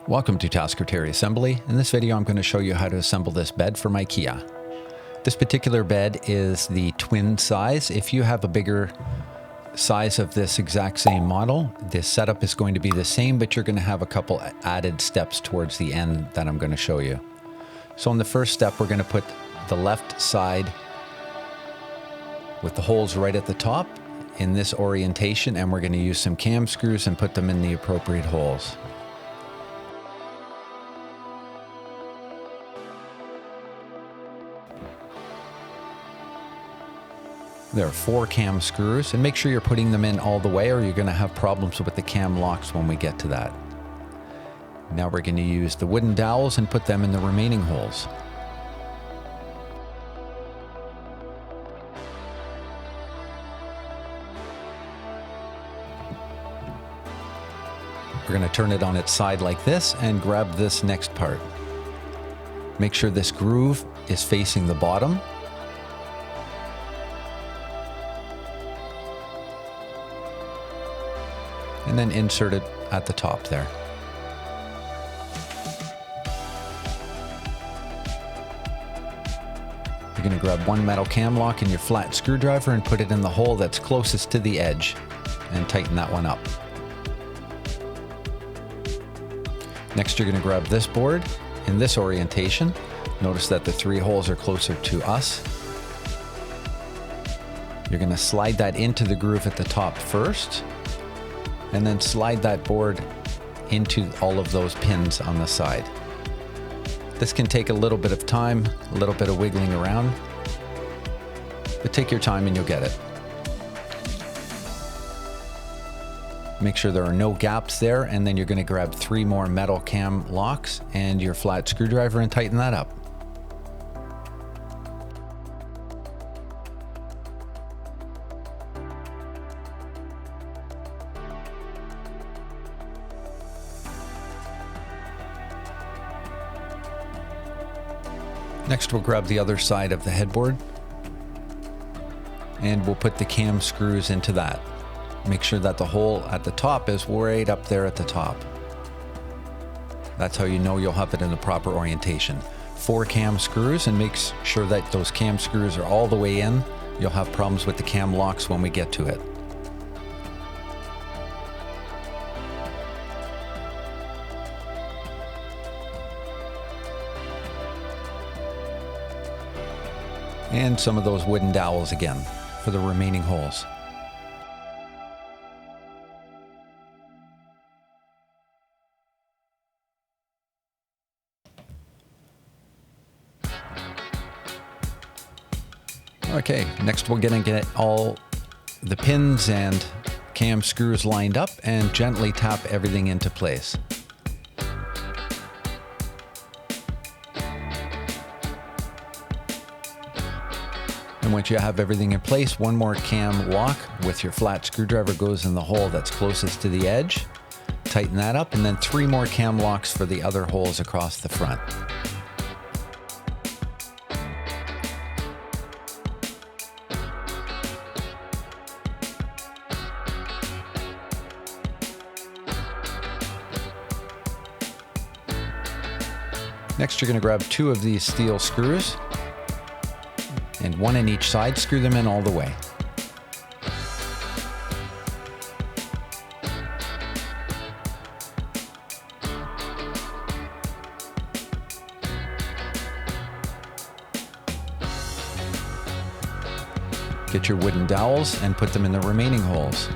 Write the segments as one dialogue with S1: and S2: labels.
S1: Welcome to Tasker Terry Assembly. In this video I'm going to show you how to assemble this bed from IKEA. This particular bed is the twin size. If you have a bigger size of this exact same model, this setup is going to be the same, but you're going to have a couple added steps towards the end that I'm going to show you. So in the first step, we're going to put the left side with the holes right at the top in this orientation, and we're going to use some cam screws and put them in the appropriate holes. There are 4 cam screws, and make sure you're putting them in all the way or you're going to have problems with the cam locks when we get to that. Now we're going to use the wooden dowels and put them in the remaining holes. We're going to turn it on its side like this and grab this next part. Make sure this groove is facing the bottom. And then insert it at the top there. You're going to grab one metal cam lock and your flat screwdriver and put it in the hole that's closest to the edge and tighten that one up. Next, you're going to grab this board in this orientation. Notice that the 3 holes are closer to us. You're going to slide that into the groove at the top first, and then slide that board into all of those pins on the side. This can take a little bit of time, a little bit of wiggling around, but take your time and you'll get it. Make sure there are no gaps there, and then you're going to grab 3 more metal cam locks and your flat screwdriver and tighten that up. Next, we'll grab the other side of the headboard and we'll put the cam screws into that. Make sure that the hole at the top is right up there at the top. That's how you know you'll have it in the proper orientation. 4 cam screws, and make sure that those cam screws are all the way in. You'll have problems with the cam locks when we get to it. And some of those wooden dowels again for the remaining holes. Okay, next we're going to get all the pins and cam screws lined up and gently tap everything into place. And once you have everything in place, one more cam lock with your flat screwdriver goes in the hole that's closest to the edge. Tighten that up, and then 3 more cam locks for the other holes across the front. Next, you're going to grab 2 of these steel screws, and 1 in each side, screw them in all the way. Get your wooden dowels and put them in the remaining holes.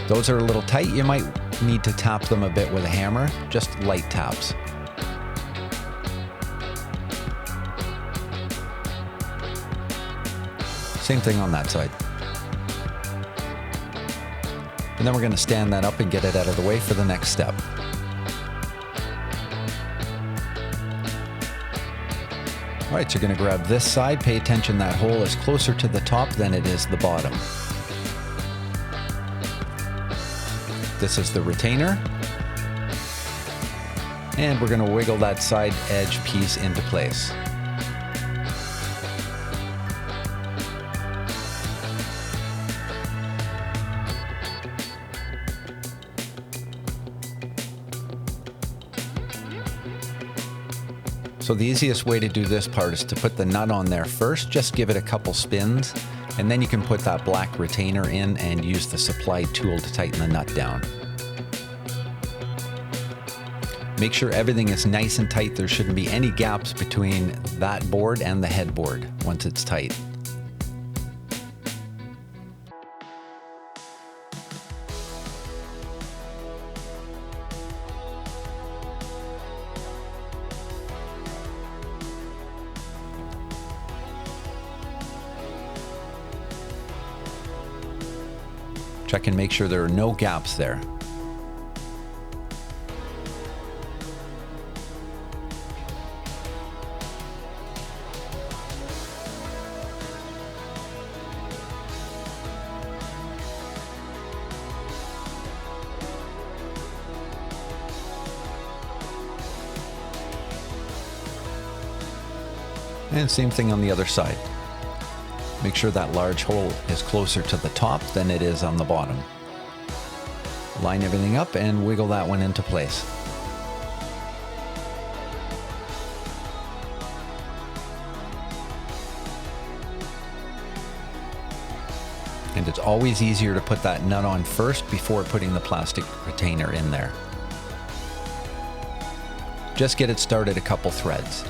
S1: Those are a little tight. You might need to tap them a bit with a hammer, just light taps. Same thing on that side. And then we're going to stand that up and get it out of the way for the next step. All right, so you're going to grab this side. Pay attention, that hole is closer to the top than it is the bottom. This is the retainer. And we're going to wiggle that side edge piece into place. So the easiest way to do this part is to put the nut on there first, just give it a couple spins, and then you can put that black retainer in and use the supply tool to tighten the nut down. Make sure everything is nice and tight. There shouldn't be any gaps between that board and the headboard once it's tight. Check and make sure there are no gaps there. And same thing on the other side. Make sure that large hole is closer to the top than it is on the bottom. Line everything up and wiggle that one into place. And it's always easier to put that nut on first before putting the plastic retainer in there. Just get it started a couple threads.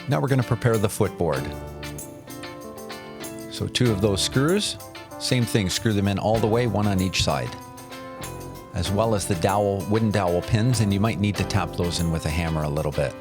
S1: Now we're going to prepare the footboard. So 2 of those screws, same thing, screw them in all the way, 1 on each side. As well as the dowel, wooden dowel pins, and you might need to tap those in with a hammer a little bit.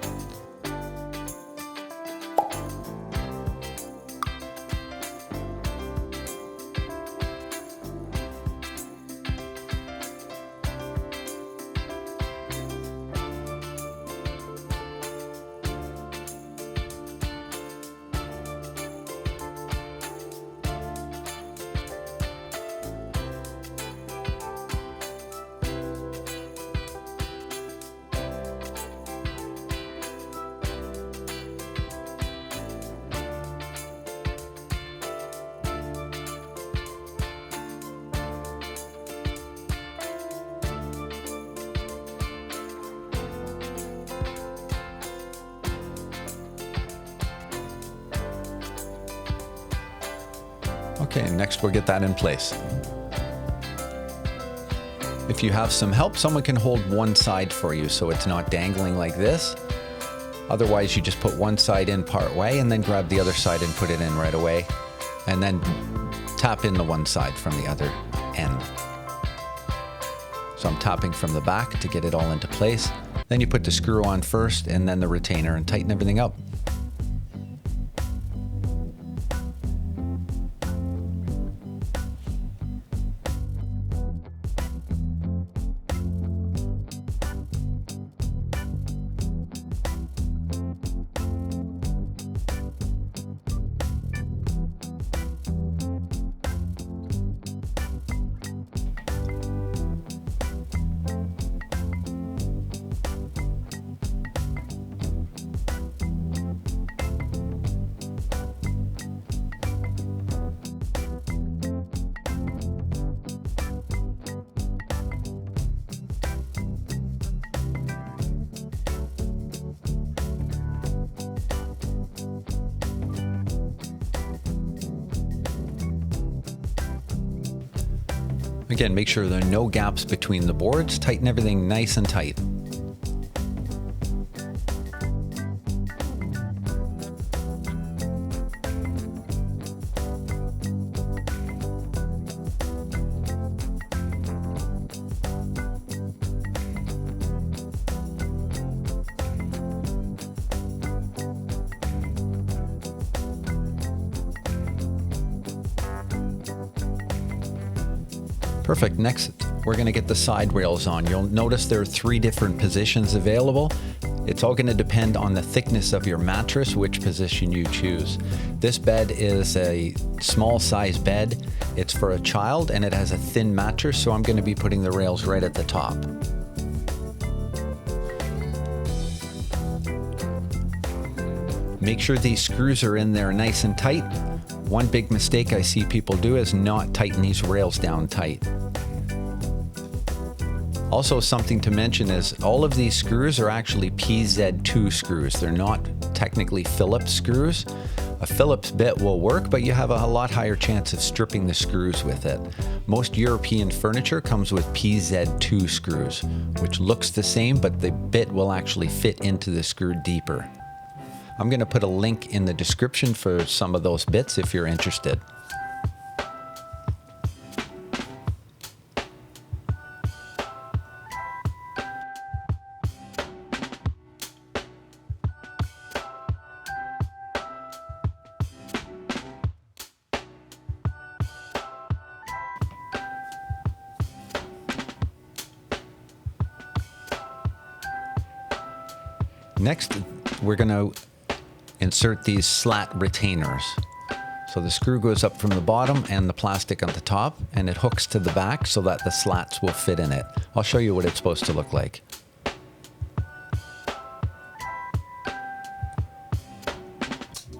S1: Okay, next we'll get that in place. If you have some help, someone can hold one side for you so it's not dangling like this. Otherwise, you just put one side in part way and then grab the other side and put it in right away. And then tap in the one side from the other end. So I'm tapping from the back to get it all into place. Then you put the screw on first and then the retainer and tighten everything up. Again, make sure there are no gaps between the boards. Tighten everything nice and tight. Perfect. Next, we're going to get the side rails on. You'll notice there are 3 different positions available. It's all going to depend on the thickness of your mattress, which position you choose. This bed is a small size bed. It's for a child and it has a thin mattress, so I'm going to be putting the rails right at the top. Make sure these screws are in there nice and tight. One big mistake I see people do is not tighten these rails down tight. Also, something to mention is all of these screws are actually PZ2 screws. They're not technically Phillips screws. A Phillips bit will work, but you have a lot higher chance of stripping the screws with it. Most European furniture comes with PZ2 screws, which looks the same, but the bit will actually fit into the screw deeper. I'm going to put a link in the description for some of those bits if you're interested. Next, we're going to insert these slat retainers. So the screw goes up from the bottom and the plastic on the top, and it hooks to the back so that the slats will fit in it. I'll show you what it's supposed to look like.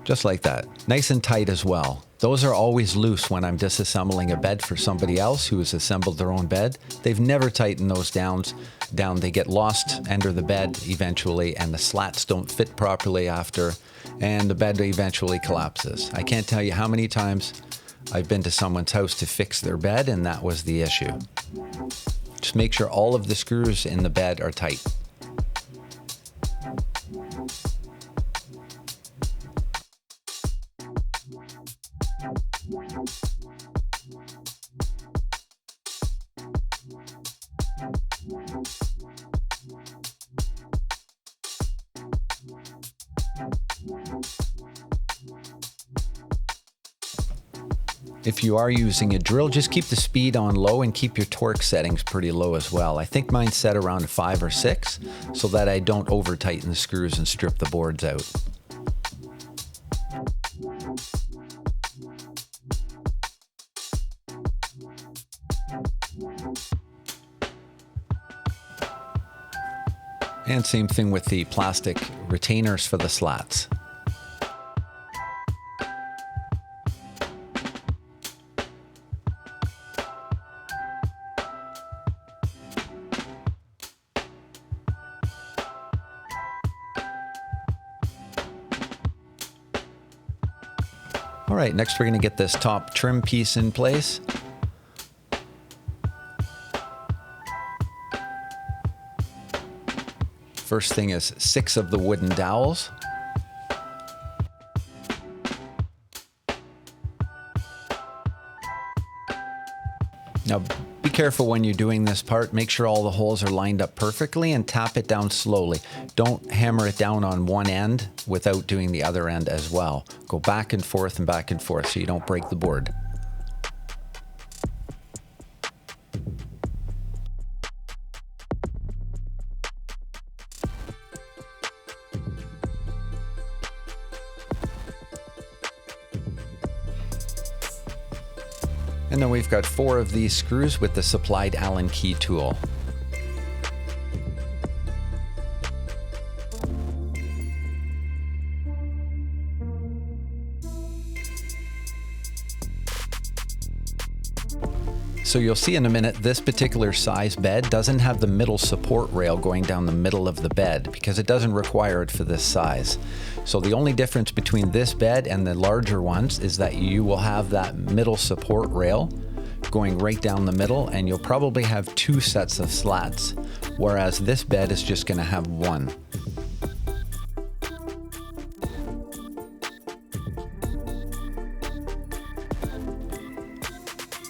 S1: Just like that. Nice and tight as well. Those are always loose when I'm disassembling a bed for somebody else who has assembled their own bed. They've never tightened those down. They get lost under the bed eventually, and the slats don't fit properly after, and the bed eventually collapses. I can't tell you how many times I've been to someone's house to fix their bed, and that was the issue. Just make sure all of the screws in the bed are tight. If you are using a drill, just keep the speed on low and keep your torque settings pretty low as well. I think mine's set around 5 or 6 so that I don't over tighten the screws and strip the boards out. And same thing with the plastic retainers for the slats. All right, next we're going to get this top trim piece in place. First thing is 6 of the wooden dowels. Now, be careful when you're doing this part. Make sure all the holes are lined up perfectly and tap it down slowly. Don't hammer it down on one end without doing the other end as well. Go back and forth so you don't break the board. And then we've got 4 of these screws with the supplied Allen key tool. So you'll see in a minute, this particular size bed doesn't have the middle support rail going down the middle of the bed because it doesn't require it for this size. So the only difference between this bed and the larger ones is that you will have that middle support rail going right down the middle, and you'll probably have 2 sets of slats, whereas this bed is just going to have 1.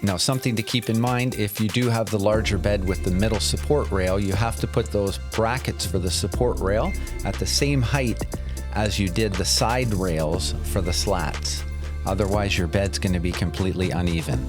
S1: Now, something to keep in mind, if you do have the larger bed with the middle support rail, you have to put those brackets for the support rail at the same height as you did the side rails for the slats. Otherwise, your bed's going to be completely uneven.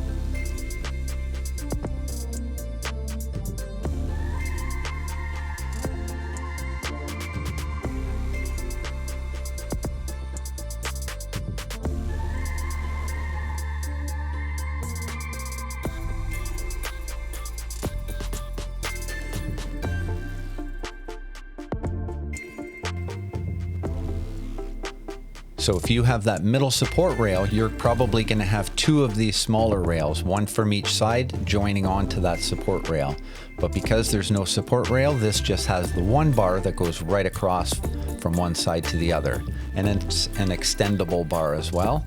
S1: So if you have that middle support rail, you're probably going to have two of these smaller rails, one from each side, joining onto that support rail. But because there's no support rail, this just has the one bar that goes right across from one side to the other. And it's an extendable bar as well.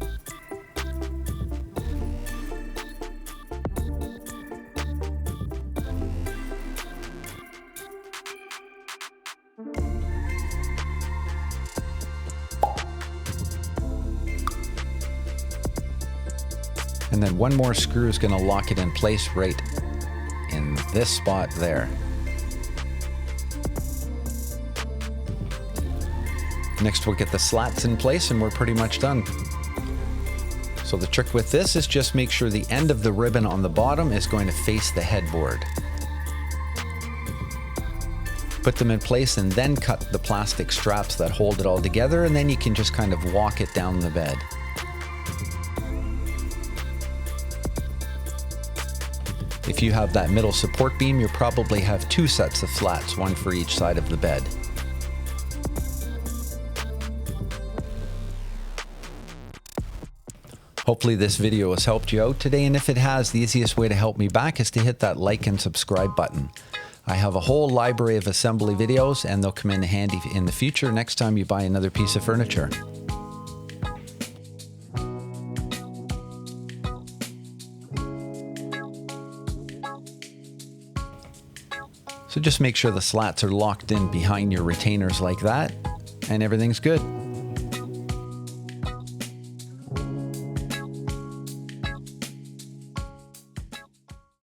S1: And then one more screw is going to lock it in place right in this spot there. Next we'll get the slats in place and we're pretty much done. So the trick with this is just make sure the end of the ribbon on the bottom is going to face the headboard. Put them in place and then cut the plastic straps that hold it all together, and then you can just kind of walk it down the bed. If you have that middle support beam, you'll probably have two sets of slats, one for each side of the bed. Hopefully this video has helped you out today, and if it has, the easiest way to help me back is to hit that like and subscribe button. I have a whole library of assembly videos, and they'll come in handy in the future next time you buy another piece of furniture. So just make sure the slats are locked in behind your retainers like that, and everything's good.